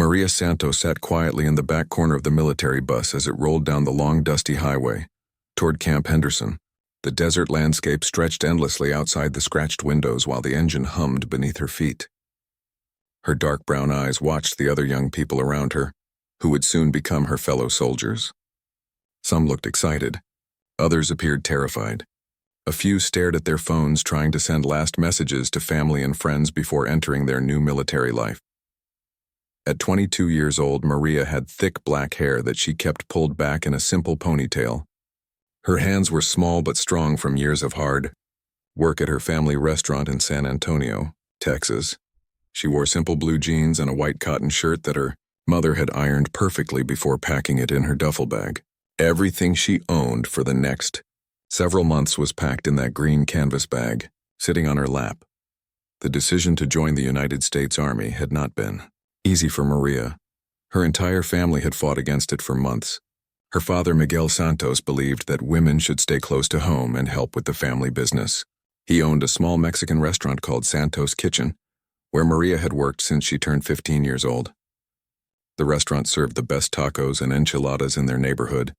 Maria Santos sat quietly in the back corner of the military bus as it rolled down the long, dusty highway toward Camp Henderson. The desert landscape stretched endlessly outside the scratched windows while the engine hummed beneath her feet. Her dark brown eyes watched the other young people around her, who would soon become her fellow soldiers. Some looked excited. Others appeared terrified. A few stared at their phones trying to send last messages to family and friends before entering their new military life. At 22 years old, Maria had thick black hair that she kept pulled back in a simple ponytail. Her hands were small but strong from years of hard work at her family restaurant in San Antonio, Texas. She wore simple blue jeans and a white cotton shirt that her mother had ironed perfectly before packing it in her duffel bag. Everything she owned for the next several months was packed in that green canvas bag, sitting on her lap. The decision to join the United States Army had not been easy for Maria. Her entire family had fought against it for months. Her father, Miguel Santos, believed that women should stay close to home and help with the family business. He owned a small Mexican restaurant called Santos Kitchen, where Maria had worked since she turned 15 years old. The restaurant served the best tacos and enchiladas in their neighborhood,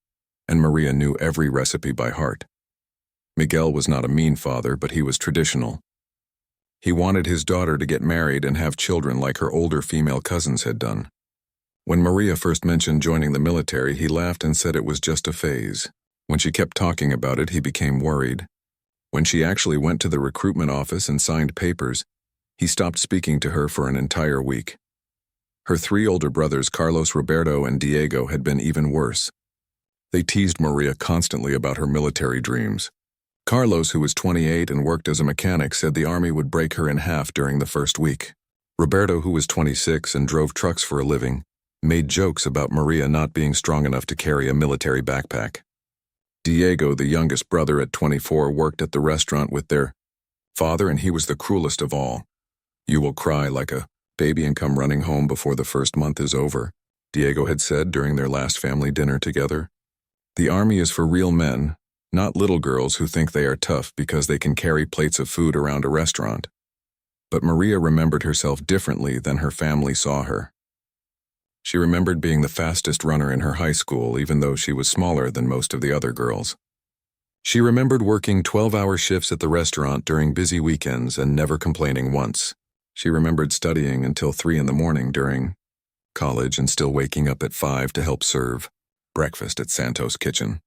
and Maria knew every recipe by heart. Miguel was not a mean father, but he was traditional. He wanted his daughter to get married and have children like her older female cousins had done. When Maria first mentioned joining the military, he laughed and said it was just a phase. When she kept talking about it, he became worried. When she actually went to the recruitment office and signed papers, he stopped speaking to her for an entire week. Her 3 older brothers, Carlos, Roberto, and Diego, had been even worse. They teased Maria constantly about her military dreams. Carlos, who was 28 and worked as a mechanic, said the Army would break her in half during the first week. Roberto, who was 26 and drove trucks for a living, made jokes about Maria not being strong enough to carry a military backpack. Diego, the youngest brother at 24, worked at the restaurant with their father, and he was the cruelest of all. "You will cry like a baby and come running home before the first month is over," Diego had said during their last family dinner together. The Army is for real men, not little girls who think they are tough because they can carry plates of food around a restaurant. But Maria remembered herself differently than her family saw her. She remembered being the fastest runner in her high school, even though she was smaller than most of the other girls. She remembered working 12-hour shifts at the restaurant during busy weekends and never complaining once. She remembered studying until 3 in the morning during college and still waking up at 5 to help serve breakfast at Santos Kitchen.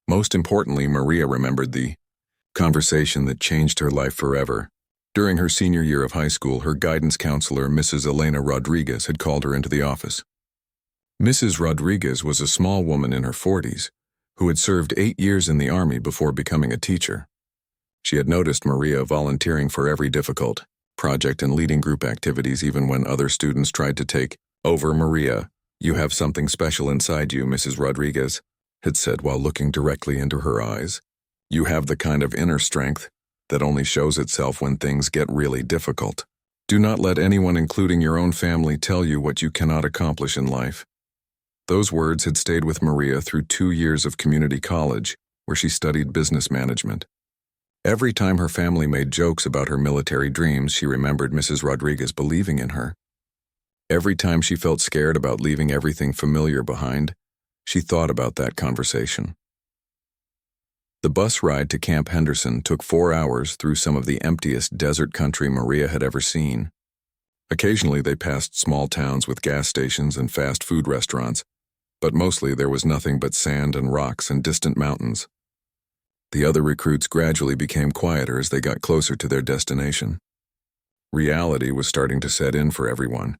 Most importantly, Maria remembered the conversation that changed her life forever. During her senior year of high school, her guidance counselor, Mrs. Elena Rodriguez, had called her into the office. Mrs. Rodriguez was a small woman in her 40s who had served 8 years in the Army before becoming a teacher. She had noticed Maria volunteering for every difficult project and leading group activities even when other students tried to take over. "Maria, you have something special inside you," Mrs. Rodriguez had said while looking directly into her eyes. "You have the kind of inner strength that only shows itself when things get really difficult. Do not let anyone, including your own family, tell you what you cannot accomplish in life." Those words had stayed with Maria through 2 years of community college, where she studied business management. Every time her family made jokes about her military dreams, she remembered Mrs. Rodriguez believing in her. Every time she felt scared about leaving everything familiar behind, she thought about that conversation. The bus ride to Camp Henderson took 4 hours through some of the emptiest desert country Maria had ever seen. Occasionally they passed small towns with gas stations and fast food restaurants, but mostly there was nothing but sand and rocks and distant mountains. The other recruits gradually became quieter as they got closer to their destination. Reality was starting to set in for everyone.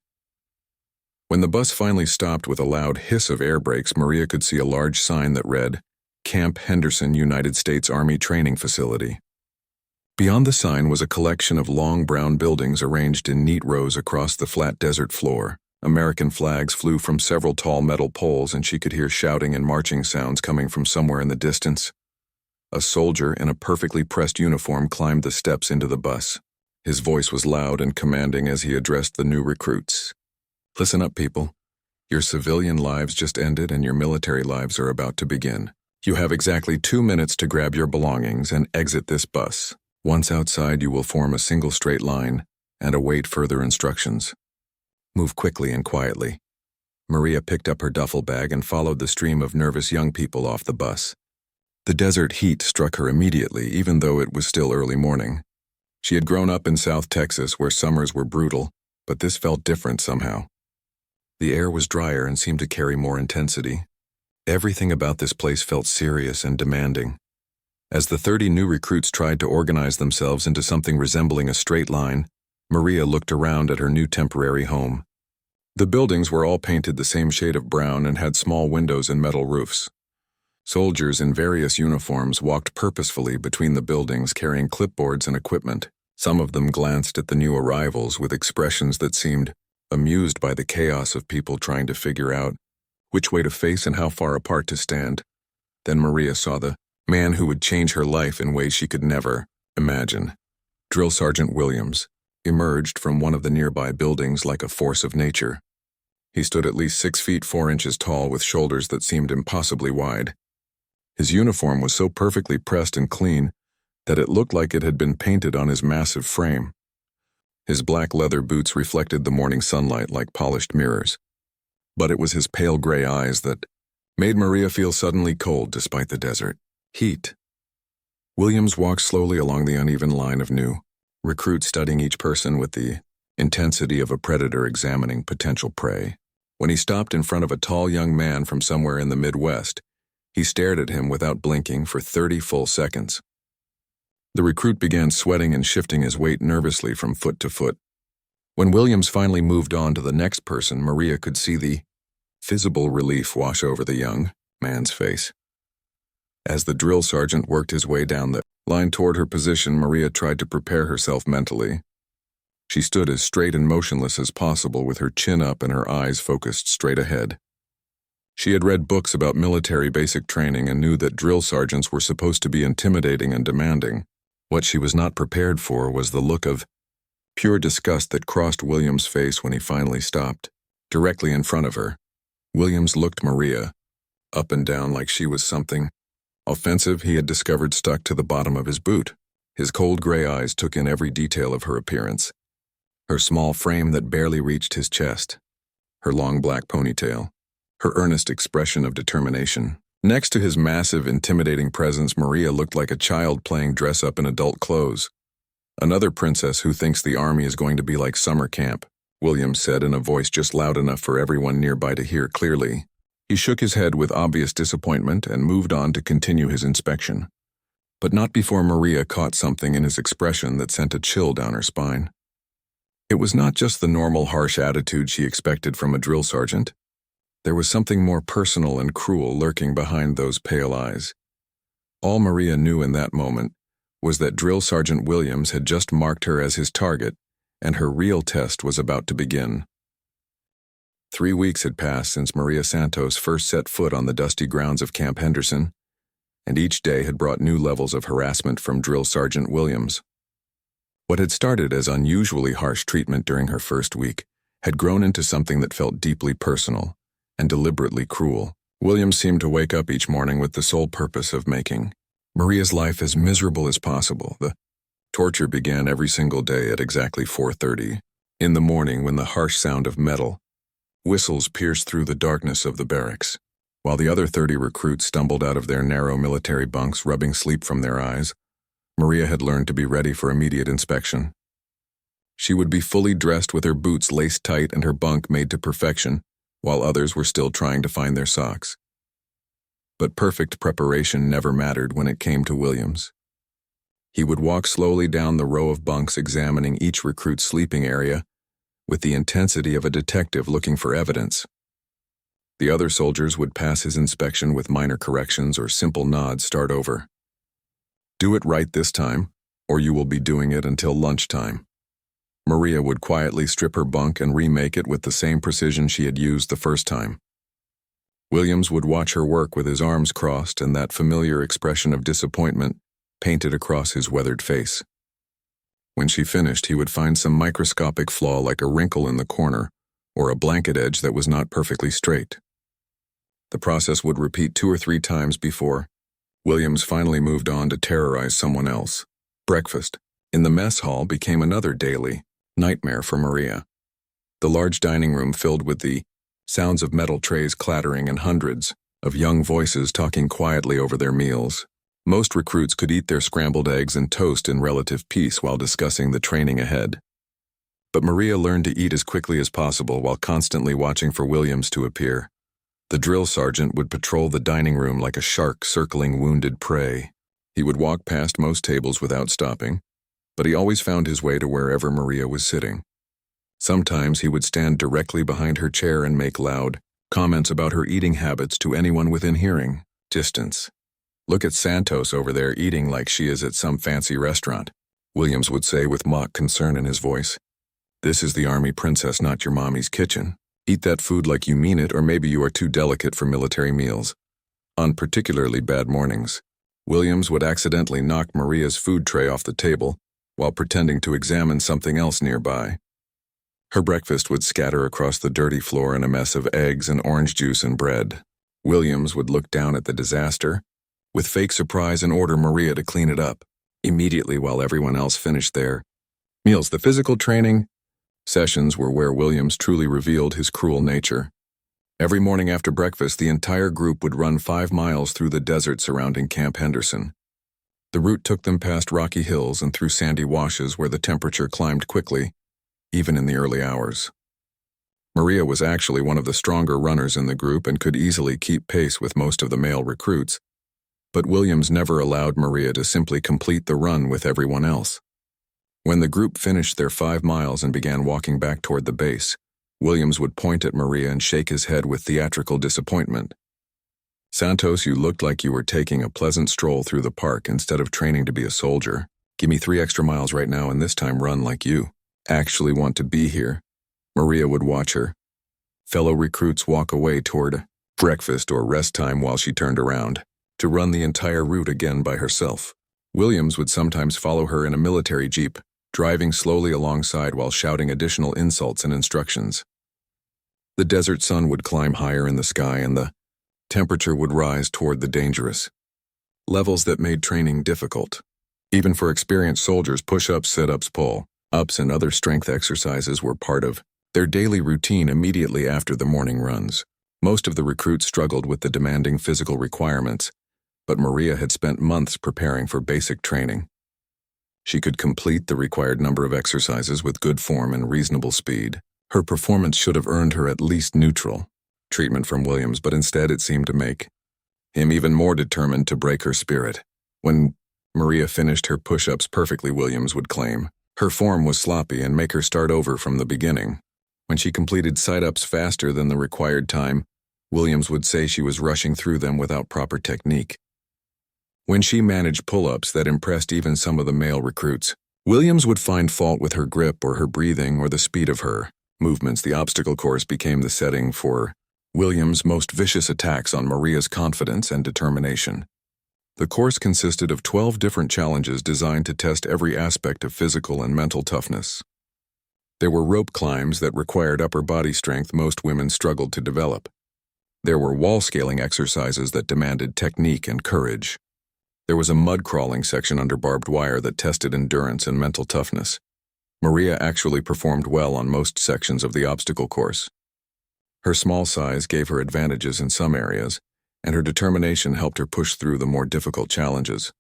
When the bus finally stopped with a loud hiss of air brakes, Maria could see a large sign that read, "Camp Henderson, United States Army Training Facility." Beyond the sign was a collection of long brown buildings arranged in neat rows across the flat desert floor. American flags flew from several tall metal poles, and she could hear shouting and marching sounds coming from somewhere in the distance. A soldier in a perfectly pressed uniform climbed the steps into the bus. His voice was loud and commanding as he addressed the new recruits. "Listen up, people. Your civilian lives just ended and your military lives are about to begin. You have exactly 2 minutes to grab your belongings and exit this bus. Once outside, you will form a single straight line and await further instructions. Move quickly and quietly." Maria picked up her duffel bag and followed the stream of nervous young people off the bus. The desert heat struck her immediately, even though it was still early morning. She had grown up in South Texas, where summers were brutal, but this felt different somehow. The air was drier and seemed to carry more intensity. Everything about this place felt serious and demanding. As the 30 new recruits tried to organize themselves into something resembling a straight line, Maria looked around at her new temporary home. The buildings were all painted the same shade of brown and had small windows and metal roofs. Soldiers in various uniforms walked purposefully between the buildings carrying clipboards and equipment. Some of them glanced at the new arrivals with expressions that seemed amused by the chaos of people trying to figure out which way to face and how far apart to stand. Then Maria saw the man who would change her life in ways she could never imagine. Drill Sergeant Williams emerged from one of the nearby buildings like a force of nature. He stood at least 6 feet 4 inches tall with shoulders that seemed impossibly wide. His uniform was so perfectly pressed and clean that it looked like it had been painted on his massive frame. His black leather boots reflected the morning sunlight like polished mirrors. But it was his pale gray eyes that made Maria feel suddenly cold despite the desert heat. Williams walked slowly along the uneven line of new recruits, studying each person with the intensity of a predator examining potential prey. When he stopped in front of a tall young man from somewhere in the Midwest, he stared at him without blinking for 30 full seconds. The recruit began sweating and shifting his weight nervously from foot to foot. When Williams finally moved on to the next person, Maria could see the visible relief wash over the young man's face. As the drill sergeant worked his way down the line toward her position, Maria tried to prepare herself mentally. She stood as straight and motionless as possible with her chin up and her eyes focused straight ahead. She had read books about military basic training and knew that drill sergeants were supposed to be intimidating and demanding. What she was not prepared for was the look of pure disgust that crossed Williams' face when he finally stopped. Directly in front of her, Williams looked Maria up and down like she was something offensive he had discovered stuck to the bottom of his boot. His cold gray eyes took in every detail of her appearance. Her small frame that barely reached his chest, her long black ponytail, her earnest expression of determination. Next to his massive, intimidating presence, Maria looked like a child playing dress-up in adult clothes. "Another princess who thinks the army is going to be like summer camp," Williams said in a voice just loud enough for everyone nearby to hear clearly. He shook his head with obvious disappointment and moved on to continue his inspection. But not before Maria caught something in his expression that sent a chill down her spine. It was not just the normal harsh attitude she expected from a drill sergeant. There was something more personal and cruel lurking behind those pale eyes. All Maria knew in that moment was that Drill Sergeant Williams had just marked her as his target, and her real test was about to begin. 3 weeks had passed since Maria Santos first set foot on the dusty grounds of Camp Henderson, and each day had brought new levels of harassment from Drill Sergeant Williams. What had started as unusually harsh treatment during her first week had grown into something that felt deeply personal and deliberately cruel. Williams seemed to wake up each morning with the sole purpose of making Maria's life as miserable as possible. The torture began every single day at exactly 4:30 in the morning, when the harsh sound of metal whistles pierced through the darkness of the barracks. While the other 30 recruits stumbled out of their narrow military bunks, rubbing sleep from their eyes, Maria had learned to be ready for immediate inspection. She would be fully dressed with her boots laced tight and her bunk made to perfection, while others were still trying to find their socks. But perfect preparation never mattered when it came to Williams. He would walk slowly down the row of bunks, examining each recruit's sleeping area with the intensity of a detective looking for evidence. The other soldiers would pass his inspection with minor corrections or simple nods. "Start over. Do it right this time, or you will be doing it until lunchtime." Maria would quietly strip her bunk and remake it with the same precision she had used the first time. Williams would watch her work with his arms crossed and that familiar expression of disappointment painted across his weathered face. When she finished, he would find some microscopic flaw like a wrinkle in the corner or a blanket edge that was not perfectly straight. The process would repeat 2 or 3 times before Williams finally moved on to terrorize someone else. Breakfast in the mess hall became another daily nightmare for Maria. The large dining room filled with the sounds of metal trays clattering and hundreds of young voices talking quietly over their meals. Most recruits could eat their scrambled eggs and toast in relative peace while discussing the training ahead. But Maria learned to eat as quickly as possible while constantly watching for Williams to appear. The drill sergeant would patrol the dining room like a shark circling wounded prey. He would walk past most tables without stopping, but he always found his way to wherever Maria was sitting. Sometimes he would stand directly behind her chair and make loud comments about her eating habits to anyone within hearing distance. "Look at Santos over there eating like she is at some fancy restaurant," Williams would say with mock concern in his voice. "This is the Army princess, not your mommy's kitchen. Eat that food like you mean it, or maybe you are too delicate for military meals." On particularly bad mornings, Williams would accidentally knock Maria's food tray off the table while pretending to examine something else nearby. Her breakfast would scatter across the dirty floor in a mess of eggs and orange juice and bread. Williams would look down at the disaster with fake surprise and order Maria to clean it up immediately while everyone else finished their meals. The physical training sessions were where Williams truly revealed his cruel nature. Every morning after breakfast, the entire group would run 5 miles through the desert surrounding Camp Henderson. The route took them past rocky hills and through sandy washes where the temperature climbed quickly, even in the early hours. Maria was actually one of the stronger runners in the group and could easily keep pace with most of the male recruits, but Williams never allowed Maria to simply complete the run with everyone else. When the group finished their 5 miles and began walking back toward the base, Williams would point at Maria and shake his head with theatrical disappointment. "Santos, you looked like you were taking a pleasant stroll through the park instead of training to be a soldier. Give me 3 extra miles right now and this time run like you actually want to be here." Maria would watch her fellow recruits walk away toward breakfast or rest time while she turned around to run the entire route again by herself. Williams would sometimes follow her in a military jeep, driving slowly alongside while shouting additional insults and instructions. The desert sun would climb higher in the sky and the temperature would rise toward the dangerous levels that made training difficult. Even for experienced soldiers, push-ups, sit-ups, pull-ups, and other strength exercises were part of their daily routine immediately after the morning runs. Most of the recruits struggled with the demanding physical requirements, but Maria had spent months preparing for basic training. She could complete the required number of exercises with good form and reasonable speed. Her performance should have earned her at least neutral treatment from Williams, but instead it seemed to make him even more determined to break her spirit. When Maria finished her push-ups perfectly, Williams would claim her form was sloppy and make her start over from the beginning. When she completed sit-ups faster than the required time, Williams would say she was rushing through them without proper technique. When she managed pull-ups that impressed even some of the male recruits, Williams would find fault with her grip or her breathing or the speed of her movements. The obstacle course became the setting for Williams' most vicious attacks on Maria's confidence and determination. The course consisted of 12 different challenges designed to test every aspect of physical and mental toughness. There were rope climbs that required upper body strength most women struggled to develop. There were wall scaling exercises that demanded technique and courage. There was a mud crawling section under barbed wire that tested endurance and mental toughness. Maria actually performed well on most sections of the obstacle course. Her small size gave her advantages in some areas, and her determination helped her push through the more difficult challenges.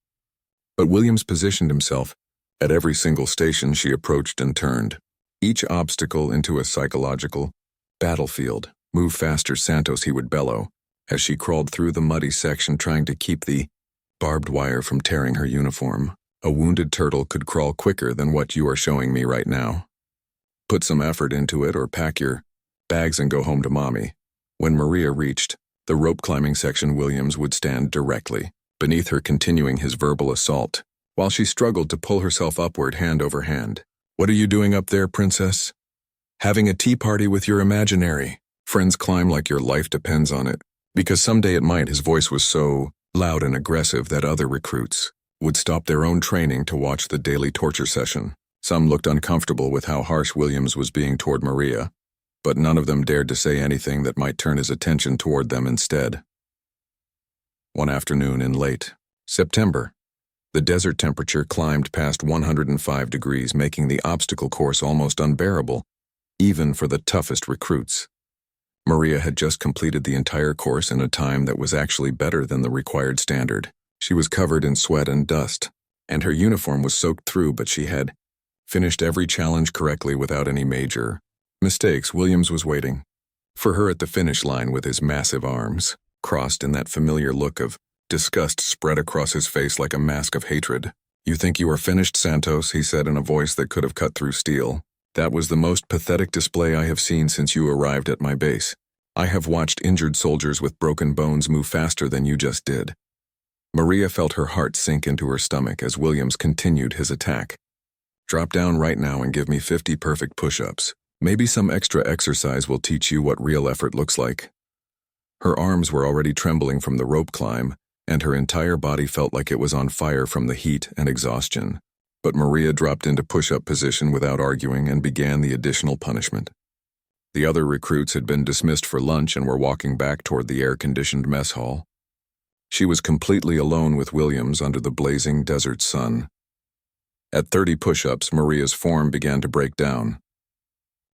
But Williams positioned himself at every single station she approached and turned each obstacle into a psychological battlefield. "Move faster, Santos," he would bellow, as she crawled through the muddy section trying to keep the barbed wire from tearing her uniform. "A wounded turtle could crawl quicker than what you are showing me right now. Put some effort into it or pack your bags and go home to mommy." When Maria reached the rope climbing section, Williams would stand directly beneath her, continuing his verbal assault, while she struggled to pull herself upward hand over hand. "What are you doing up there, princess? Having a tea party with your imaginary friends? Climb like your life depends on it, because someday it might." His voice was so loud and aggressive that other recruits would stop their own training to watch the daily torture session. Some looked uncomfortable with how harsh Williams was being toward Maria, but none of them dared to say anything that might turn his attention toward them instead. One afternoon in late September, the desert temperature climbed past 105 degrees, making the obstacle course almost unbearable even for the toughest recruits. Maria had just completed the entire course in a time that was actually better than the required standard. She was covered in sweat and dust, and her uniform was soaked through, but she had finished every challenge correctly without any major mistakes. Williams was waiting for her at the finish line with his massive arms crossed and that familiar look of disgust spread across his face like a mask of hatred. "You think you are finished, Santos," he said in a voice that could have cut through steel. "That was the most pathetic display I have seen since you arrived at my base. I have watched injured soldiers with broken bones move faster than you just did." Maria felt her heart sink into her stomach as Williams continued his attack. "Drop down right now and give me 50 perfect push-ups. Maybe some extra exercise will teach you what real effort looks like." Her arms were already trembling from the rope climb, and her entire body felt like it was on fire from the heat and exhaustion. But Maria dropped into push-up position without arguing and began the additional punishment. The other recruits had been dismissed for lunch and were walking back toward the air-conditioned mess hall. She was completely alone with Williams under the blazing desert sun. At 30 push-ups, Maria's form began to break down.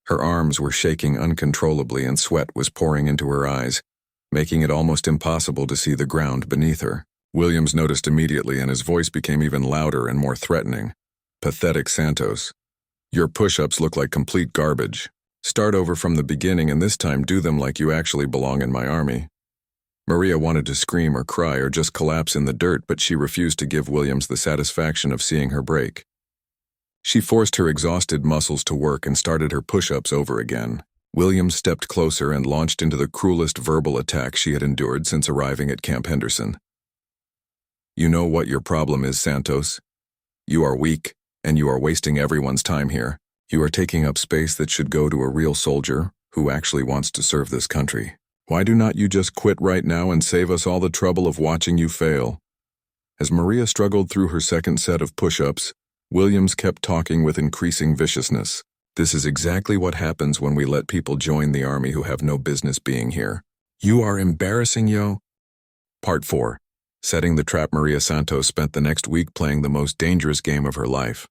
Her arms were shaking uncontrollably and sweat was pouring into her eyes, making it almost impossible to see the ground beneath her. Williams noticed immediately, and his voice became even louder and more threatening. "Pathetic, Santos. Your push-ups look like complete garbage. Start over from the beginning and this time do them like you actually belong in my army." Maria wanted to scream or cry or just collapse in the dirt, but she refused to give Williams the satisfaction of seeing her break. She forced her exhausted muscles to work and started her push-ups over again. Williams stepped closer and launched into the cruelest verbal attack she had endured since arriving at Camp Henderson. "You know what your problem is, Santos. You are weak, and you are wasting everyone's time here. You are taking up space that should go to a real soldier who actually wants to serve this country. Why do not you just quit right now and save us all the trouble of watching you fail?" As Maria struggled through her second set of push-ups, Williams kept talking with increasing viciousness. "This is exactly what happens when we let people join the army who have no business being here. You are embarrassing, yo." Part 4. Setting the trap. Maria Santos spent the next week playing the most dangerous game of her life.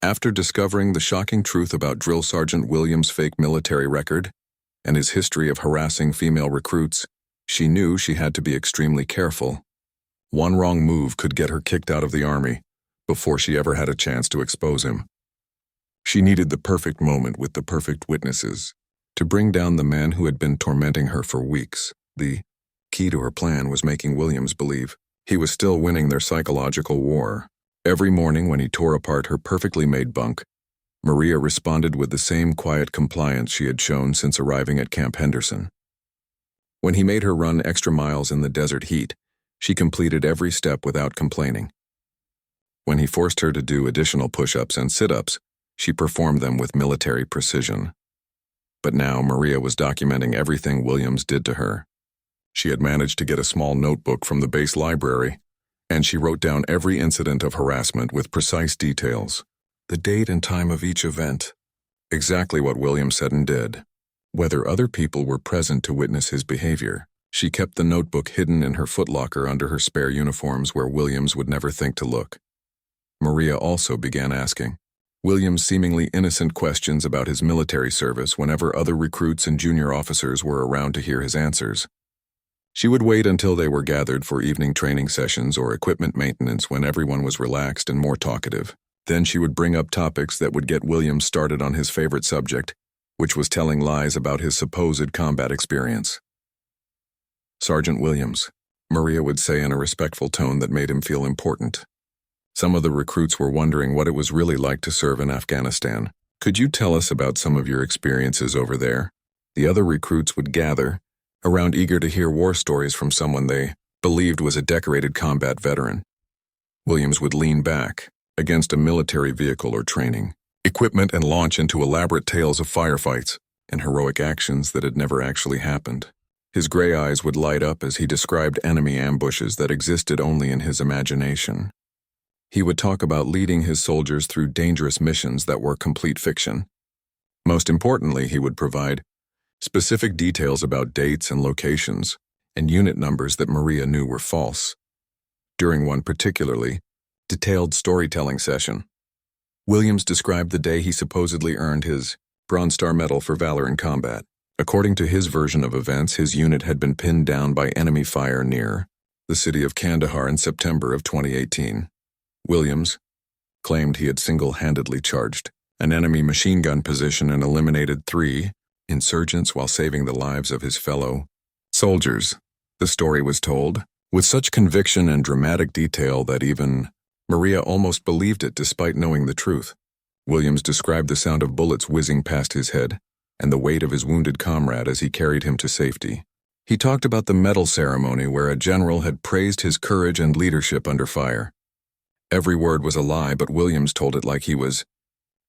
After discovering the shocking truth about Drill Sergeant Williams' fake military record and his history of harassing female recruits, she knew she had to be extremely careful. One wrong move could get her kicked out of the army before she ever had a chance to expose him. She needed the perfect moment with the perfect witnesses to bring down the man who had been tormenting her for weeks. The key to her plan was making Williams believe he was still winning their psychological war. Every morning when he tore apart her perfectly made bunk, Maria responded with the same quiet compliance she had shown since arriving at Camp Henderson. When he made her run extra miles in the desert heat, she completed every step without complaining. When he forced her to do additional push-ups and sit-ups, she performed them with military precision. But now Maria was documenting everything Williams did to her. She had managed to get a small notebook from the base library, and she wrote down every incident of harassment with precise details. The date and time of each event. Exactly what Williams said and did. Whether other people were present to witness his behavior. She kept the notebook hidden in her footlocker under her spare uniforms where Williams would never think to look. Maria also began asking Williams seemingly innocent questions about his military service whenever other recruits and junior officers were around to hear his answers. She would wait until they were gathered for evening training sessions or equipment maintenance when everyone was relaxed and more talkative. Then she would bring up topics that would get Williams started on his favorite subject, which was telling lies about his supposed combat experience. "Sergeant Williams," Maria would say in a respectful tone that made him feel important. Some of the recruits were wondering what it was really like to serve in Afghanistan. "Could you tell us about some of your experiences over there?" The other recruits would gather around, eager to hear war stories from someone they believed was a decorated combat veteran. Williams would lean back against a military vehicle or training equipment and launch into elaborate tales of firefights and heroic actions that had never actually happened. His gray eyes would light up as he described enemy ambushes that existed only in his imagination. He would talk about leading his soldiers through dangerous missions that were complete fiction. Most importantly, he would provide specific details about dates and locations and unit numbers that Maria knew were false. During one particularly detailed storytelling session, Williams described the day he supposedly earned his Bronze Star Medal for valor in combat. According to his version of events, his unit had been pinned down by enemy fire near the city of Kandahar in September of 2018. Williams claimed he had single-handedly charged an enemy machine gun position and eliminated 3 insurgents while saving the lives of his fellow soldiers. The story was told with such conviction and dramatic detail that even Maria almost believed it despite knowing the truth. Williams described the sound of bullets whizzing past his head and the weight of his wounded comrade as he carried him to safety. He talked about the medal ceremony where a general had praised his courage and leadership under fire. Every word was a lie, but Williams told it like he was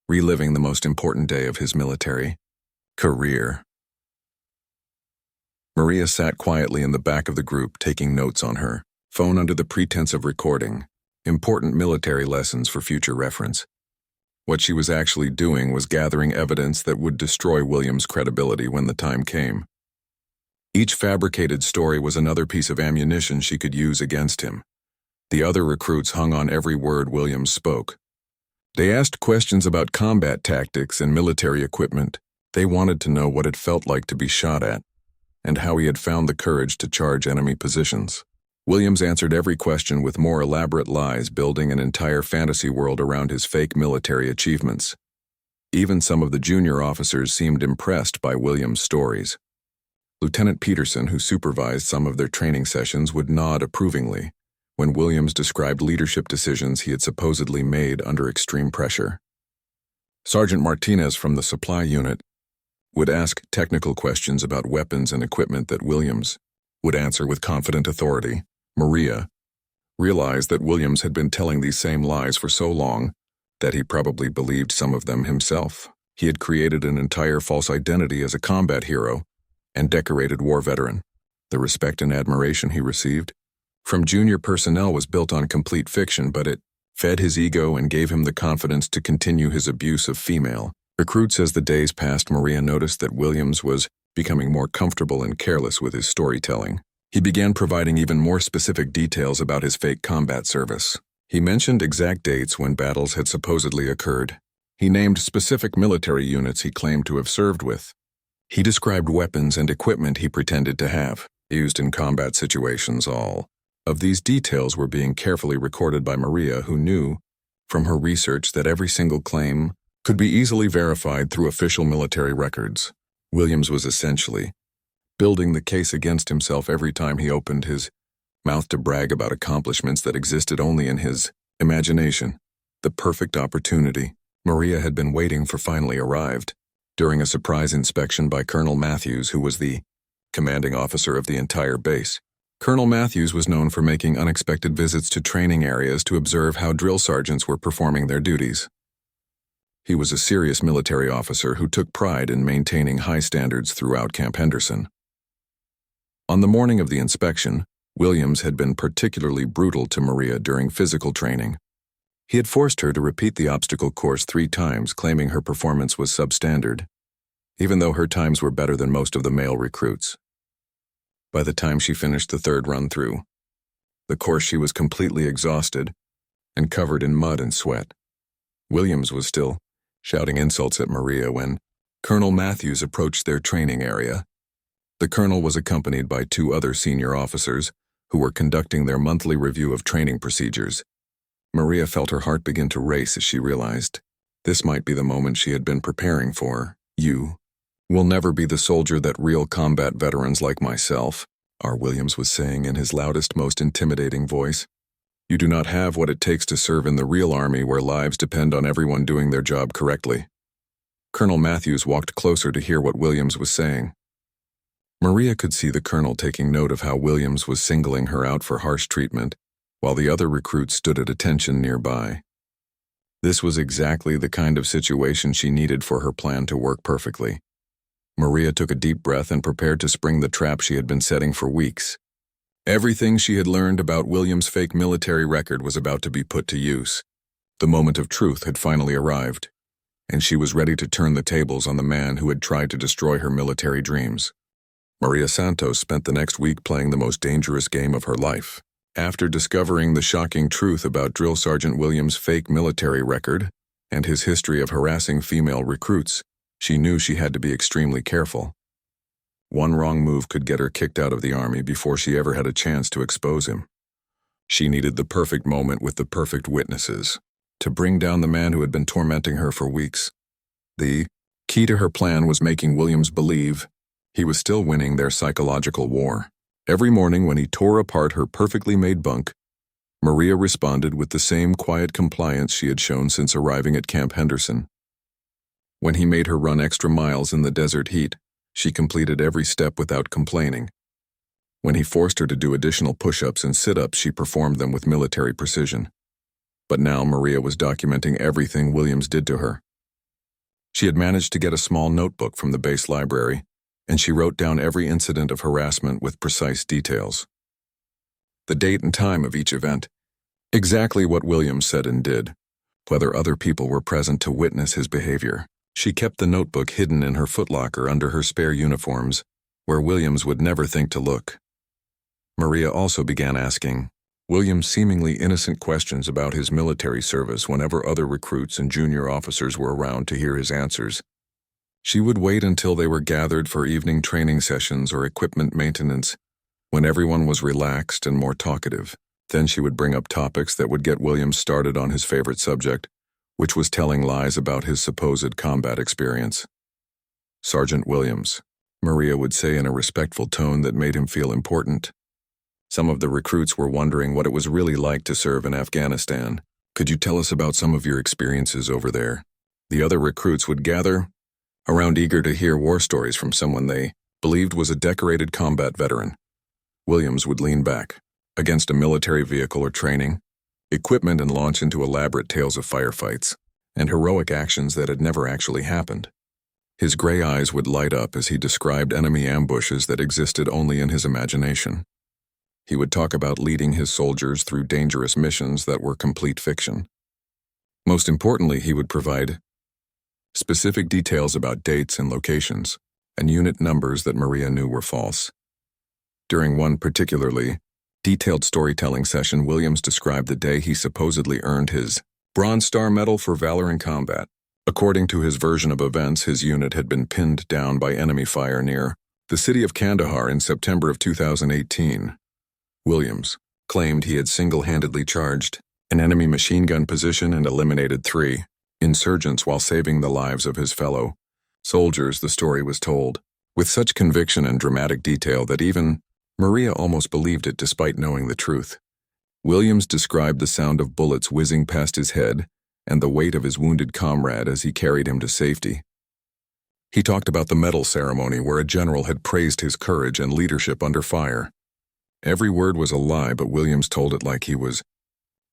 reliving the most important day of his military career. Maria sat quietly in the back of the group, taking notes on her phone under the pretense of recording important military lessons for future reference. What she was actually doing was gathering evidence that would destroy Williams' credibility when the time came. Each fabricated story was another piece of ammunition she could use against him. The other recruits hung on every word Williams spoke. They asked questions about combat tactics and military equipment. They wanted to know what it felt like to be shot at, and how he had found the courage to charge enemy positions. Williams answered every question with more elaborate lies, building an entire fantasy world around his fake military achievements. Even some of the junior officers seemed impressed by Williams' stories. Lieutenant Peterson, who supervised some of their training sessions, would nod approvingly when Williams described leadership decisions he had supposedly made under extreme pressure. Sergeant Martinez from the supply unit would ask technical questions about weapons and equipment that Williams would answer with confident authority. Maria realized that Williams had been telling these same lies for so long that he probably believed some of them himself. He had created an entire false identity as a combat hero and decorated war veteran. The respect and admiration he received from junior personnel was built on complete fiction, but it fed his ego and gave him the confidence to continue his abuse of female recruits. As the days passed, Maria noticed that Williams was becoming more comfortable and careless with his storytelling. He began providing even more specific details about his fake combat service. He mentioned exact dates when battles had supposedly occurred. He named specific military units he claimed to have served with. He described weapons and equipment he pretended to have used in combat situations. All of these details were being carefully recorded by Maria, who knew from her research that every single claim could be easily verified through official military records. Williams was essentially building the case against himself every time he opened his mouth to brag about accomplishments that existed only in his imagination. The perfect opportunity Maria had been waiting for finally arrived. During a surprise inspection by Colonel Matthews, who was the commanding officer of the entire base. Colonel Matthews was known for making unexpected visits to training areas to observe how drill sergeants were performing their duties. He was a serious military officer who took pride in maintaining high standards throughout Camp Henderson. On the morning of the inspection, Williams had been particularly brutal to Maria during physical training. He had forced her to repeat the obstacle course 3 times, claiming her performance was substandard, even though her times were better than most of the male recruits. By the time she finished the 3rd run-through the course, she was completely exhausted and covered in mud and sweat. Williams was still shouting insults at Maria when Colonel Matthews approached their training area. The colonel was accompanied by 2 other senior officers who were conducting their monthly review of training procedures. Maria felt her heart begin to race as she realized this might be the moment she had been preparing for. "You will never be the soldier that real combat veterans like myself," R. Williams was saying in his loudest, most intimidating voice. "You do not have what it takes to serve in the real army where lives depend on everyone doing their job correctly." Colonel Matthews walked closer to hear what Williams was saying. Maria could see the colonel taking note of how Williams was singling her out for harsh treatment, while the other recruits stood at attention nearby. This was exactly the kind of situation she needed for her plan to work perfectly. Maria took a deep breath and prepared to spring the trap she had been setting for weeks. Everything she had learned about Williams' fake military record was about to be put to use. The moment of truth had finally arrived, and she was ready to turn the tables on the man who had tried to destroy her military dreams. Maria Santos spent the next week playing the most dangerous game of her life. After discovering the shocking truth about Drill Sergeant Williams' fake military record and his history of harassing female recruits, She knew she had to be extremely careful. One wrong move could get her kicked out of the army before she ever had a chance to expose him. She needed the perfect moment with the perfect witnesses to bring down the man who had been tormenting her for weeks. The key to her plan was making Williams believe he was still winning their psychological war. Every morning when he tore apart her perfectly made bunk, Maria responded with the same quiet compliance she had shown since arriving at Camp Henderson. When he made her run extra miles in the desert heat, she completed every step without complaining. When he forced her to do additional push-ups and sit-ups, she performed them with military precision. But now Maria was documenting everything Williams did to her. She had managed to get a small notebook from the base library, and she wrote down every incident of harassment with precise details. The date and time of each event, exactly what Williams said and did, whether other people were present to witness his behavior. She kept the notebook hidden in her footlocker under her spare uniforms, where Williams would never think to look. Maria also began asking Williams seemingly innocent questions about his military service whenever other recruits and junior officers were around to hear his answers. She would wait until they were gathered for evening training sessions or equipment maintenance, when everyone was relaxed and more talkative. Then she would bring up topics that would get Williams started on his favorite subject, which was telling lies about his supposed combat experience. "Sergeant Williams," Maria would say in a respectful tone that made him feel important. Some of the recruits were wondering what it was really like to serve in Afghanistan. "Could you tell us about some of your experiences over there?" The other recruits would gather around, eager to hear war stories from someone they believed was a decorated combat veteran. Williams would lean back against a military vehicle or training equipment and launch into elaborate tales of firefights and heroic actions that had never actually happened. His gray eyes would light up as he described enemy ambushes that existed only in his imagination. He would talk about leading his soldiers through dangerous missions that were complete fiction. Most importantly, he would provide specific details about dates and locations, and unit numbers that Maria knew were false. During one particularly detailed storytelling session, Williams described the day he supposedly earned his Bronze Star Medal for Valor in Combat. According to his version of events, his unit had been pinned down by enemy fire near the city of Kandahar in September of 2018. Williams claimed he had single-handedly charged an enemy machine gun position and eliminated 3 insurgents while saving the lives of his fellow soldiers. The story was told with such conviction and dramatic detail that even Maria almost believed it despite knowing the truth. Williams described the sound of bullets whizzing past his head and the weight of his wounded comrade as he carried him to safety. He talked about the medal ceremony where a general had praised his courage and leadership under fire. Every word was a lie, but Williams told it like he was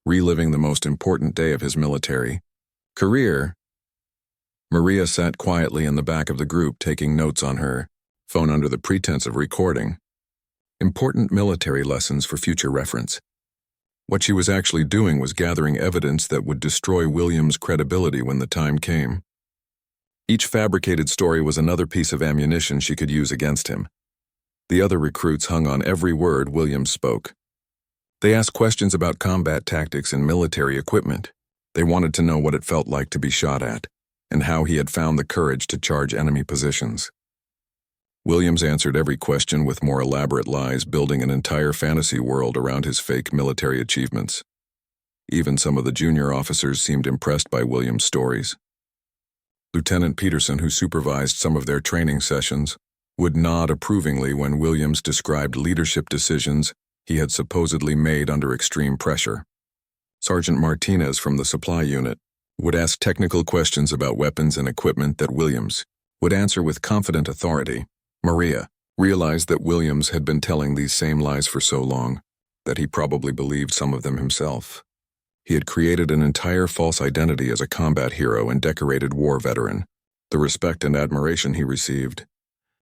reliving the most important day of his military career. Maria sat quietly in the back of the group, taking notes on her phone under the pretense of recording important military lessons for future reference. What she was actually doing was gathering evidence that would destroy Williams' credibility when the time came. Each fabricated story was another piece of ammunition she could use against him. The other recruits hung on every word Williams spoke. They asked questions about combat tactics and military equipment. They wanted to know what it felt like to be shot at, and how he had found the courage to charge enemy positions. Williams answered every question with more elaborate lies, building an entire fantasy world around his fake military achievements. Even some of the junior officers seemed impressed by Williams' stories. Lieutenant Peterson, who supervised some of their training sessions, would nod approvingly when Williams described leadership decisions he had supposedly made under extreme pressure. Sergeant Martinez from the supply unit would ask technical questions about weapons and equipment that Williams would answer with confident authority. Maria realized that Williams had been telling these same lies for so long that he probably believed some of them himself. He had created an entire false identity as a combat hero and decorated war veteran. The respect and admiration he received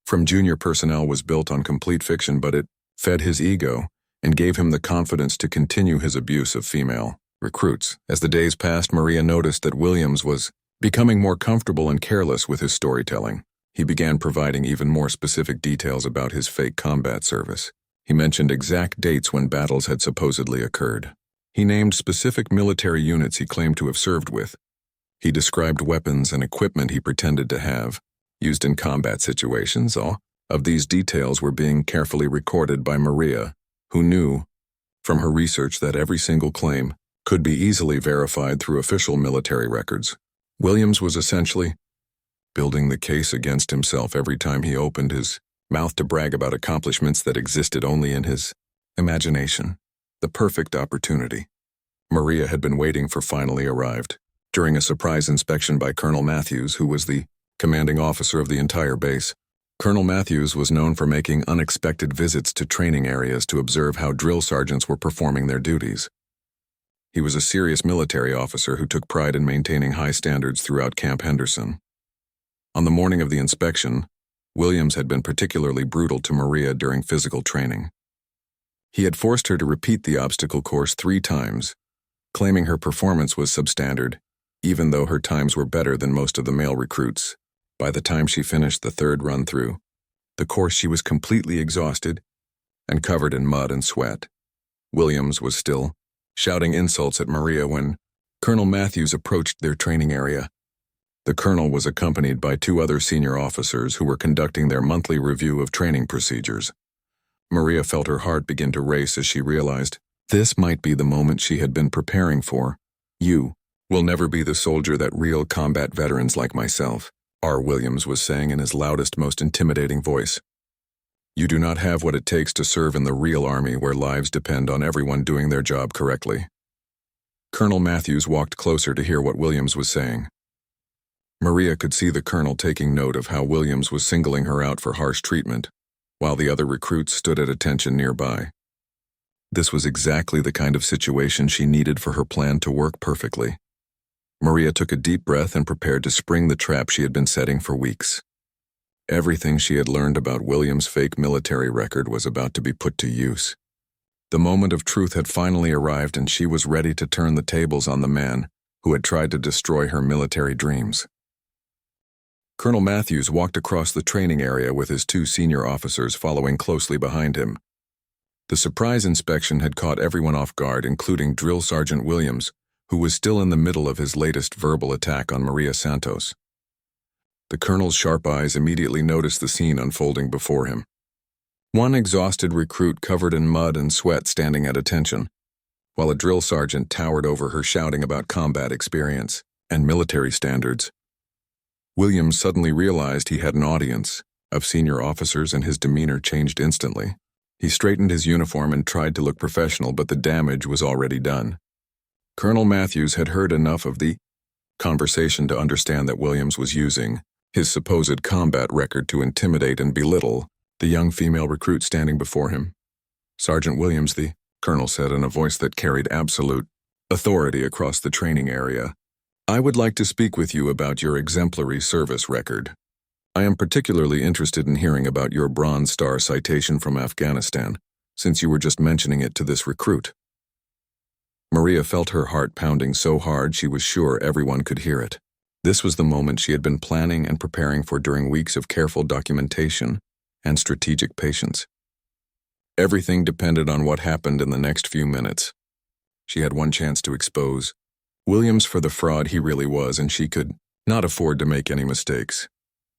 from junior personnel was built on complete fiction, but it fed his ego and gave him the confidence to continue his abuse of female recruits. As the days passed, Maria noticed that Williams was becoming more comfortable and careless with his storytelling. He began providing even more specific details about his fake combat service. He mentioned exact dates when battles had supposedly occurred. He named specific military units he claimed to have served with. He described weapons and equipment he pretended to have, used in combat situations. All of these details were being carefully recorded by Maria, who knew, from her research, that every single claim could be easily verified through official military records. Williams was essentially building the case against himself every time he opened his mouth to brag about accomplishments that existed only in his imagination. The perfect opportunity Maria had been waiting for finally arrived. During a surprise inspection by Colonel Matthews, who was the commanding officer of the entire base. Colonel Matthews was known for making unexpected visits to training areas to observe how drill sergeants were performing their duties. He was a serious military officer who took pride in maintaining high standards throughout Camp Henderson. On the morning of the inspection, Williams had been particularly brutal to Maria during physical training. He had forced her to repeat the obstacle course 3 times, claiming her performance was substandard, even though her times were better than most of the male recruits. By the time she finished the 3rd run-through the course, she was completely exhausted and covered in mud and sweat. Williams was still shouting insults at Maria when Colonel Matthews approached their training area. The colonel was accompanied by 2 other senior officers who were conducting their monthly review of training procedures. Maria felt her heart begin to race as she realized this might be the moment she had been preparing for. "You will never be the soldier that real combat veterans like myself," R. Williams was saying in his loudest, most intimidating voice. "You do not have what it takes to serve in the real army where lives depend on everyone doing their job correctly." Colonel Matthews walked closer to hear what Williams was saying. Maria could see the colonel taking note of how Williams was singling her out for harsh treatment, while the other recruits stood at attention nearby. This was exactly the kind of situation she needed for her plan to work perfectly. Maria took a deep breath and prepared to spring the trap she had been setting for weeks. Everything she had learned about Williams' fake military record was about to be put to use. The moment of truth had finally arrived, and she was ready to turn the tables on the man who had tried to destroy her military dreams. Colonel Matthews walked across the training area with his 2 senior officers following closely behind him. The surprise inspection had caught everyone off guard, including Drill Sergeant Williams, who was still in the middle of his latest verbal attack on Maria Santos. The colonel's sharp eyes immediately noticed the scene unfolding before him. One exhausted recruit covered in mud and sweat standing at attention, while a drill sergeant towered over her shouting about combat experience and military standards. Williams suddenly realized he had an audience of senior officers, and his demeanor changed instantly. He straightened his uniform and tried to look professional, but the damage was already done. Colonel Matthews had heard enough of the conversation to understand that Williams was using his supposed combat record to intimidate and belittle the young female recruit standing before him. "Sergeant Williams," the colonel said in a voice that carried absolute authority across the training area, "I would like to speak with you about your exemplary service record. I am particularly interested in hearing about your Bronze Star citation from Afghanistan, since you were just mentioning it to this recruit." Maria felt her heart pounding so hard she was sure everyone could hear it. This was the moment she had been planning and preparing for during weeks of careful documentation and strategic patience. Everything depended on what happened in the next few minutes. She had one chance to expose Williams for the fraud he really was, and she could not afford to make any mistakes.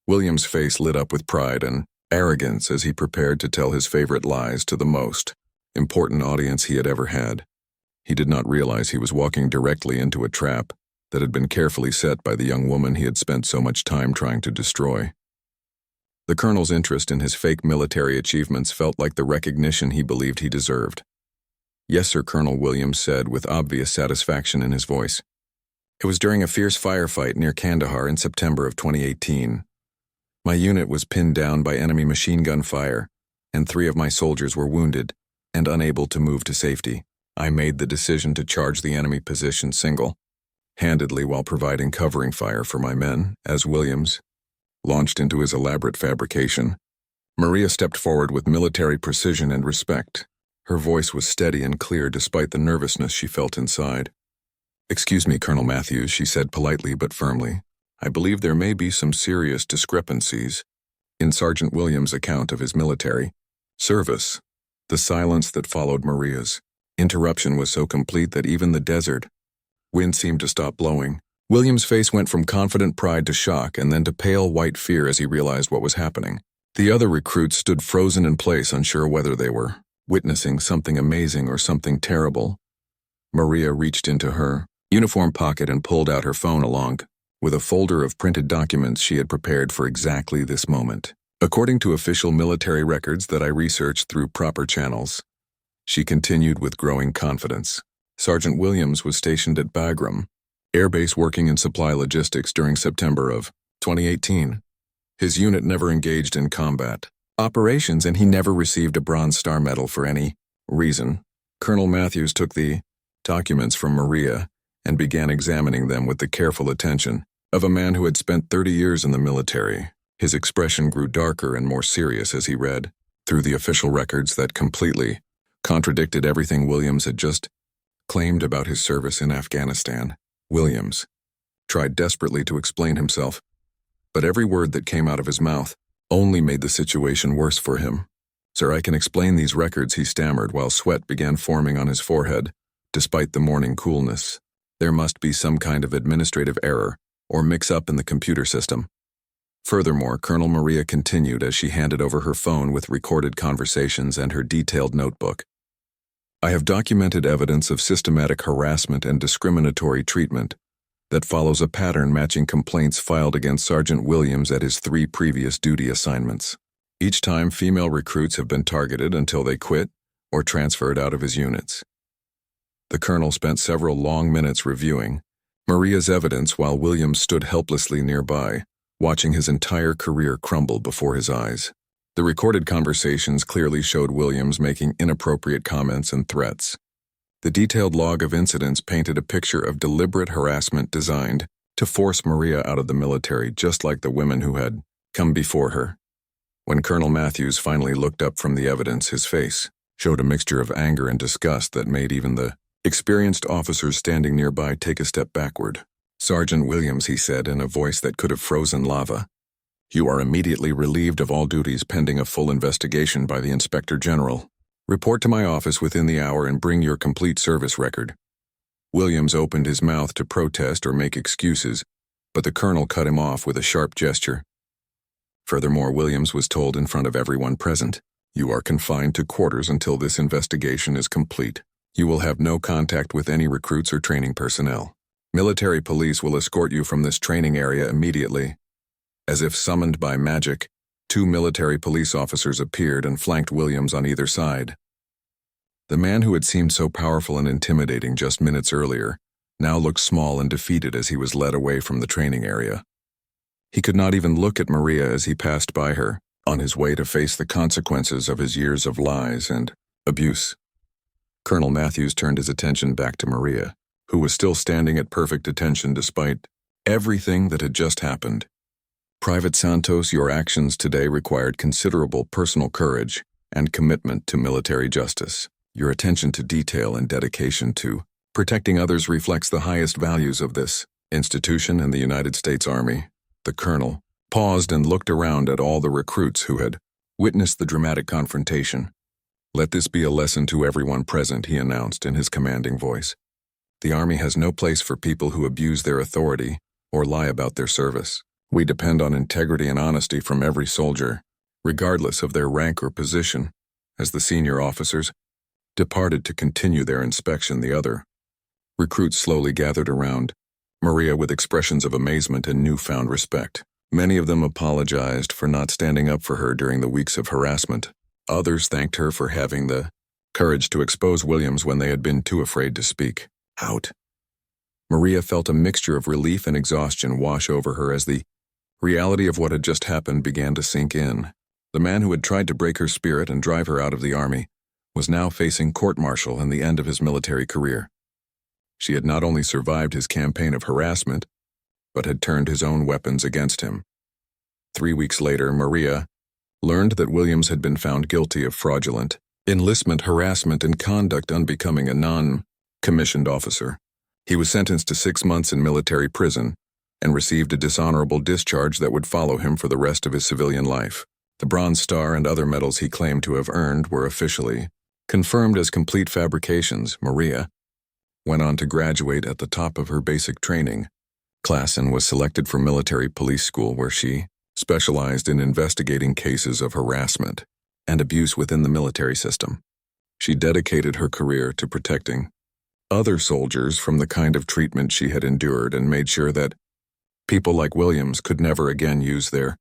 Williams' face lit up with pride and arrogance as he prepared to tell his favorite lies to the most important audience he had ever had. He did not realize he was walking directly into a trap that had been carefully set by the young woman he had spent so much time trying to destroy. The colonel's interest in his fake military achievements felt like the recognition he believed he deserved. "Yes, sir," Colonel Williams said with obvious satisfaction in his voice. "It was during a fierce firefight near Kandahar in September of 2018. My unit was pinned down by enemy machine gun fire, and 3 of my soldiers were wounded and unable to move to safety. I made the decision to charge the enemy position single-handedly while providing covering fire for my men as Williams launched into his elaborate fabrication." Maria stepped forward with military precision and respect. Her voice was steady and clear despite the nervousness she felt inside. "Excuse me, Colonel Matthews," she said politely but firmly. "I believe there may be some serious discrepancies in Sergeant Williams' account of his military service." The silence that followed Maria's interruption was so complete that even the desert wind seemed to stop blowing. Williams' face went from confident pride to shock and then to pale white fear as he realized what was happening. The other recruits stood frozen in place, unsure whether they were witnessing something amazing or something terrible. Maria reached into her uniform pocket and pulled out her phone along with a folder of printed documents she had prepared for exactly this moment. According to official military records that I researched through proper channels, she continued with growing confidence. Sergeant Williams was stationed at Bagram Air Base working in supply logistics during September of 2018. His unit never engaged in combat operations and he never received a Bronze Star Medal for any reason. Colonel Matthews took the documents from Maria and began examining them with the careful attention of a man who had spent 30 years in the military. His expression grew darker and more serious as he read through the official records that completely contradicted everything Williams had just claimed about his service in Afghanistan. Williams tried desperately to explain himself, but every word that came out of his mouth only made the situation worse for him. "Sir, I can explain these records," he stammered while sweat began forming on his forehead, despite the morning coolness. "There must be some kind of administrative error or mix-up in the computer system." Furthermore, Colonel Maria continued as she handed over her phone with recorded conversations and her detailed notebook. "I have documented evidence of systematic harassment and discriminatory treatment that follows a pattern matching complaints filed against Sergeant Williams at his 3 previous duty assignments. Each time, female recruits have been targeted until they quit or transferred out of his units." The colonel spent several long minutes reviewing Maria's evidence while Williams stood helplessly nearby, watching his entire career crumble before his eyes. The recorded conversations clearly showed Williams making inappropriate comments and threats. The detailed log of incidents painted a picture of deliberate harassment designed to force Maria out of the military, just like the women who had come before her. When Colonel Matthews finally looked up from the evidence, his face showed a mixture of anger and disgust that made even the experienced officers standing nearby take a step backward. "Sergeant Williams," he said in a voice that could have frozen lava, "you are immediately relieved of all duties pending a full investigation by the Inspector General. Report to my office within the hour and bring your complete service record." Williams opened his mouth to protest or make excuses, but the colonel cut him off with a sharp gesture. Furthermore, Williams was told in front of everyone present, "You are confined to quarters until this investigation is complete. You will have no contact with any recruits or training personnel. Military police will escort you from this training area immediately." As if summoned by magic, 2 military police officers appeared and flanked Williams on either side. The man who had seemed so powerful and intimidating just minutes earlier now looked small and defeated as he was led away from the training area. He could not even look at Maria as he passed by her, on his way to face the consequences of his years of lies and abuse. Colonel Matthews turned his attention back to Maria, who was still standing at perfect attention despite everything that had just happened. "Private Santos, your actions today required considerable personal courage and commitment to military justice. Your attention to detail and dedication to protecting others reflects the highest values of this institution and the United States Army." The colonel paused and looked around at all the recruits who had witnessed the dramatic confrontation. "Let this be a lesson to everyone present," he announced in his commanding voice. "The Army has no place for people who abuse their authority or lie about their service. We depend on integrity and honesty from every soldier, regardless of their rank or position." As the senior officers departed to continue their inspection, the other recruits slowly gathered around Maria with expressions of amazement and newfound respect. Many of them apologized for not standing up for her during the weeks of harassment. Others thanked her for having the courage to expose Williams when they had been too afraid to speak out. Maria felt a mixture of relief and exhaustion wash over her as the reality of what had just happened began to sink in. The man who had tried to break her spirit and drive her out of the Army was now facing court-martial and the end of his military career. She had not only survived his campaign of harassment, but had turned his own weapons against him. 3 weeks later, Maria learned that Williams had been found guilty of fraudulent enlistment, harassment, and conduct unbecoming a non-commissioned officer. He was sentenced to 6 months in military prison and received a dishonorable discharge that would follow him for the rest of his civilian life. The Bronze Star and other medals he claimed to have earned were officially confirmed as complete fabrications. Maria went on to graduate at the top of her basic training class and was selected for military police school, where she specialized in investigating cases of harassment and abuse within the military system. She dedicated her career to protecting other soldiers from the kind of treatment she had endured and made sure that people like Williams could never again use their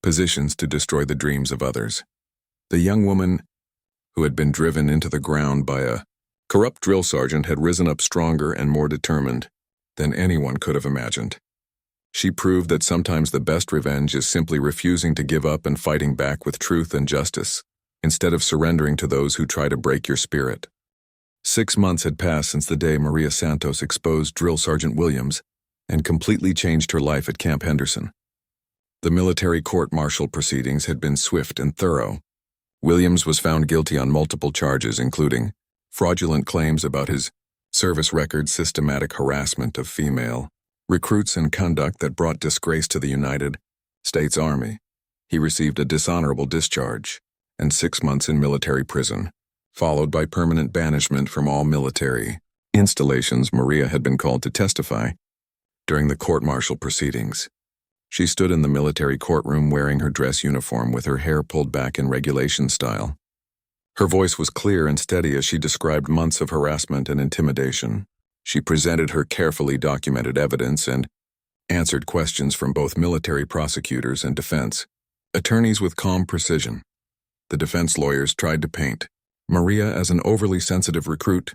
positions to destroy the dreams of others. The young woman who had been driven into the ground by a corrupt drill sergeant had risen up stronger and more determined than anyone could have imagined. She proved that sometimes the best revenge is simply refusing to give up and fighting back with truth and justice, instead of surrendering to those who try to break your spirit. 6 months had passed since the day Maria Santos exposed Drill Sergeant Williams and completely changed her life at Camp Henderson. The military court-martial proceedings had been swift and thorough. Williams was found guilty on multiple charges, including fraudulent claims about his service record, systematic harassment of female recruits, and conduct that brought disgrace to the United States Army. He received a dishonorable discharge and 6 months in military prison, followed by permanent banishment from all military installations. Maria had been called to testify during the court-martial proceedings. She stood in the military courtroom wearing her dress uniform with her hair pulled back in regulation style. Her voice was clear and steady as she described months of harassment and intimidation. She presented her carefully documented evidence and answered questions from both military prosecutors and defense attorneys with calm precision. The defense lawyers tried to paint Maria as an overly sensitive recruit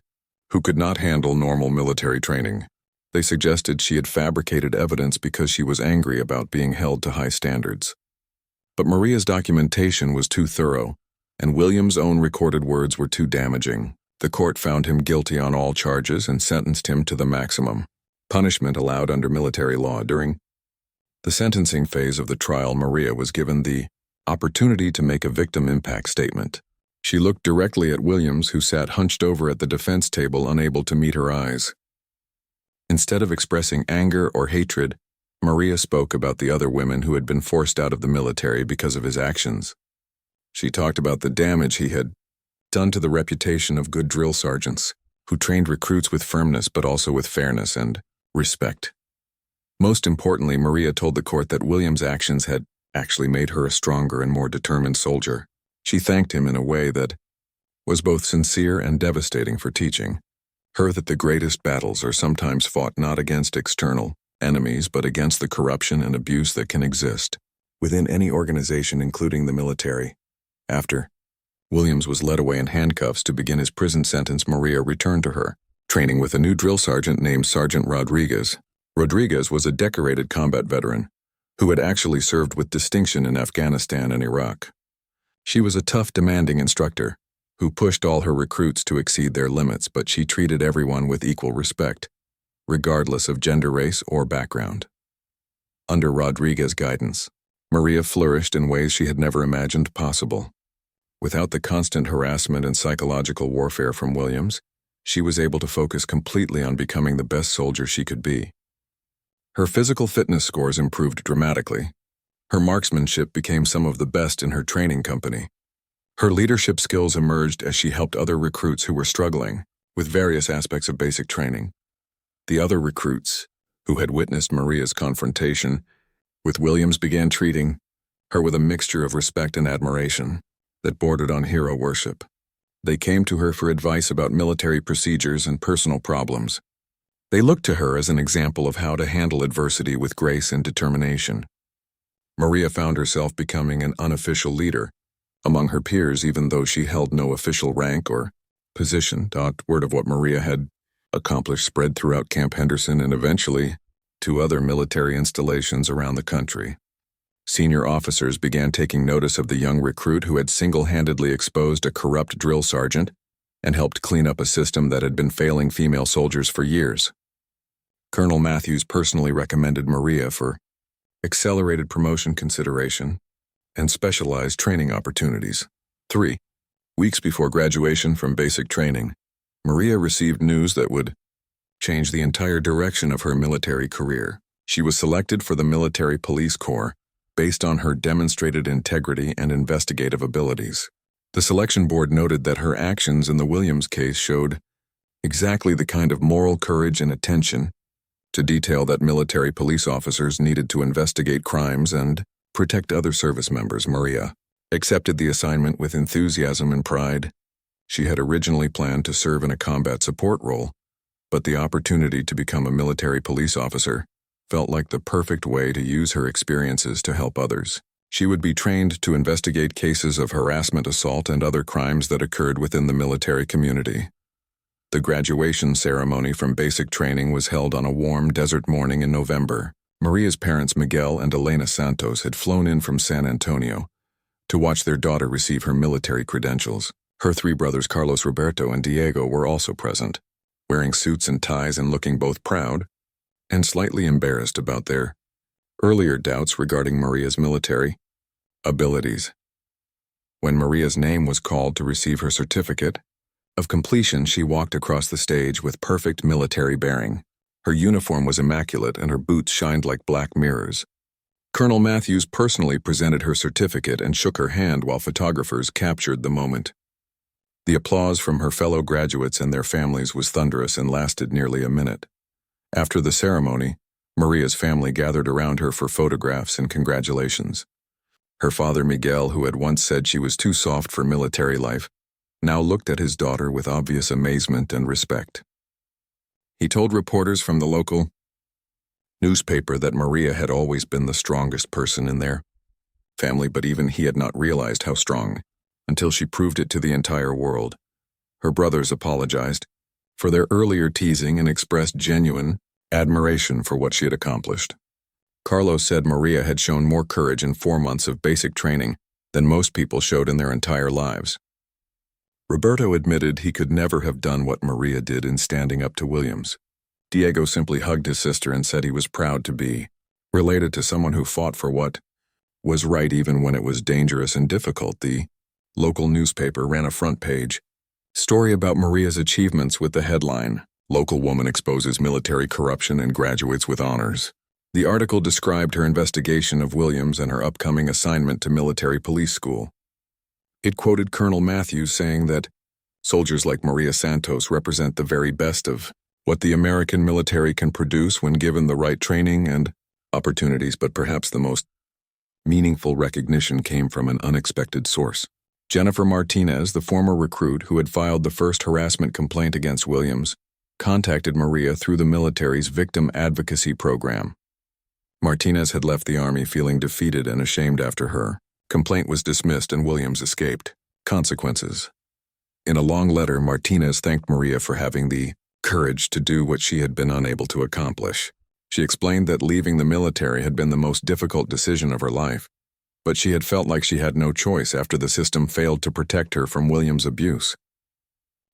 who could not handle normal military training. They suggested she had fabricated evidence because she was angry about being held to high standards. But Maria's documentation was too thorough, and Williams' own recorded words were too damaging. The court found him guilty on all charges and sentenced him to the maximum punishment allowed under military law. During the sentencing phase of the trial, Maria was given the opportunity to make a victim impact statement. She looked directly at Williams, who sat hunched over at the defense table, unable to meet her eyes. Instead of expressing anger or hatred, Maria spoke about the other women who had been forced out of the military because of his actions. She talked about the damage he had done to the reputation of good drill sergeants, who trained recruits with firmness but also with fairness and respect. Most importantly, Maria told the court that Williams' actions had actually made her a stronger and more determined soldier. She thanked him in a way that was both sincere and devastating for teaching her that the greatest battles are sometimes fought not against external enemies but against the corruption and abuse that can exist within any organization, including the military. After Williams was led away in handcuffs to begin his prison sentence, Maria returned to her training with a new drill sergeant named Sergeant Rodriguez. Rodriguez was a decorated combat veteran who had actually served with distinction in Afghanistan and Iraq. She was a tough, demanding instructor who pushed all her recruits to exceed their limits, but she treated everyone with equal respect, regardless of gender, race, or background. Under Rodriguez's guidance, Maria flourished in ways she had never imagined possible. Without the constant harassment and psychological warfare from Williams, she was able to focus completely on becoming the best soldier she could be. Her physical fitness scores improved dramatically. Her marksmanship became some of the best in her training company. Her leadership skills emerged as she helped other recruits who were struggling with various aspects of basic training. The other recruits, who had witnessed Maria's confrontation with Williams, began treating her with a mixture of respect and admiration that bordered on hero worship. They came to her for advice about military procedures and personal problems. They looked to her as an example of how to handle adversity with grace and determination. Maria found herself becoming an unofficial leader among her peers, even though she held no official rank or position. Word of what Maria had accomplished spread throughout Camp Henderson and eventually to other military installations around the country. Senior officers began taking notice of the young recruit who had single-handedly exposed a corrupt drill sergeant and helped clean up a system that had been failing female soldiers for years. Colonel Matthews personally recommended Maria for accelerated promotion consideration and specialized training opportunities. 3 weeks before graduation from basic training, Maria received news that would change the entire direction of her military career. She was selected for the Military Police Corps based on her demonstrated integrity and investigative abilities. The selection board noted that her actions in the Williams case showed exactly the kind of moral courage and attention to detail that military police officers needed to investigate crimes and protect other service members. Maria accepted the assignment with enthusiasm and pride. She had originally planned to serve in a combat support role, but the opportunity to become a military police officer felt like the perfect way to use her experiences to help others. She would be trained to investigate cases of harassment, assault, and other crimes that occurred within the military community. The graduation ceremony from basic training was held on a warm desert morning in November. Maria's parents, Miguel and Elena Santos, had flown in from San Antonio to watch their daughter receive her military credentials. Her three brothers, Carlos, Roberto, and Diego, were also present, wearing suits and ties and looking both proud and slightly embarrassed about their earlier doubts regarding Maria's military abilities. When Maria's name was called to receive her certificate of completion, she walked across the stage with perfect military bearing. Her uniform was immaculate and her boots shined like black mirrors. Colonel Matthews personally presented her certificate and shook her hand while photographers captured the moment. The applause from her fellow graduates and their families was thunderous and lasted nearly a minute. After the ceremony, Maria's family gathered around her for photographs and congratulations. Her father, Miguel, who had once said she was too soft for military life, now looked at his daughter with obvious amazement and respect. He told reporters from the local newspaper that Maria had always been the strongest person in their family, but even he had not realized how strong until she proved it to the entire world. Her brothers apologized for their earlier teasing and expressed genuine admiration for what she had accomplished. Carlos said Maria had shown more courage in 4 months of basic training than most people showed in their entire lives. Roberto admitted he could never have done what Maria did in standing up to Williams. Diego simply hugged his sister and said he was proud to be related to someone who fought for what was right even when it was dangerous and difficult. The local newspaper ran a front-page story about Maria's achievements with the headline, "Local Woman Exposes Military Corruption and Graduates with Honors." The article described her investigation of Williams and her upcoming assignment to military police school. It quoted Colonel Matthews saying that soldiers like Maria Santos represent the very best of what the American military can produce when given the right training and opportunities, but perhaps the most meaningful recognition came from an unexpected source. Jennifer Martinez, the former recruit who had filed the first harassment complaint against Williams, contacted Maria through the military's victim advocacy program. Martinez had left the Army feeling defeated and ashamed after her complaint was dismissed and Williams escaped. Consequences. In a long letter, Martinez thanked Maria for having the courage to do what she had been unable to accomplish. She explained that leaving the military had been the most difficult decision of her life, but she had felt like she had no choice after the system failed to protect her from Williams' abuse.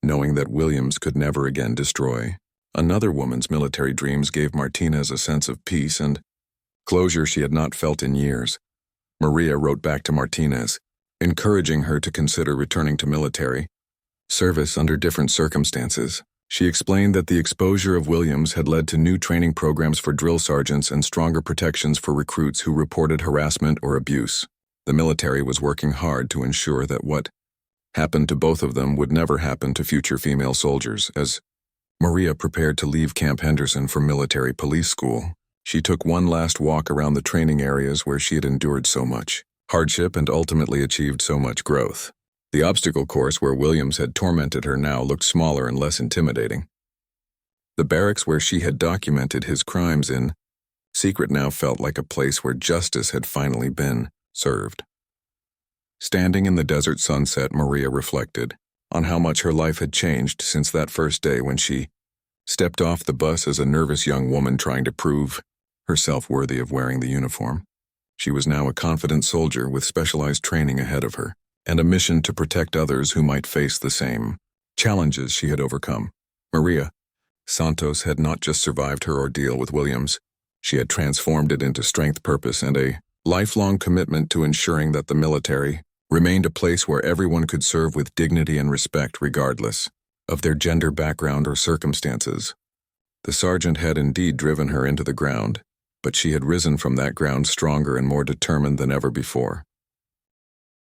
Knowing that Williams could never again destroy another woman's military dreams gave Martinez a sense of peace and closure she had not felt in years. Maria wrote back to Martinez, encouraging her to consider returning to military service under different circumstances. She explained that the exposure of Williams had led to new training programs for drill sergeants and stronger protections for recruits who reported harassment or abuse. The military was working hard to ensure that what happened to both of them would never happen to future female soldiers. As Maria prepared to leave Camp Henderson for military police school, she took one last walk around the training areas where she had endured so much hardship and ultimately achieved so much growth. The obstacle course where Williams had tormented her now looked smaller and less intimidating. The barracks where she had documented his crimes in secret now felt like a place where justice had finally been served. Standing in the desert sunset, Maria reflected on how much her life had changed since that first day when she stepped off the bus as a nervous young woman trying to prove herself worthy of wearing the uniform. She was now a confident soldier with specialized training ahead of her and a mission to protect others who might face the same challenges she had overcome. Maria Santos had not just survived her ordeal with Williams, she had transformed it into strength, purpose, and a lifelong commitment to ensuring that the military remained a place where everyone could serve with dignity and respect regardless of their gender, background, or circumstances. The sergeant had indeed driven her into the ground, but she had risen from that ground stronger and more determined than ever before.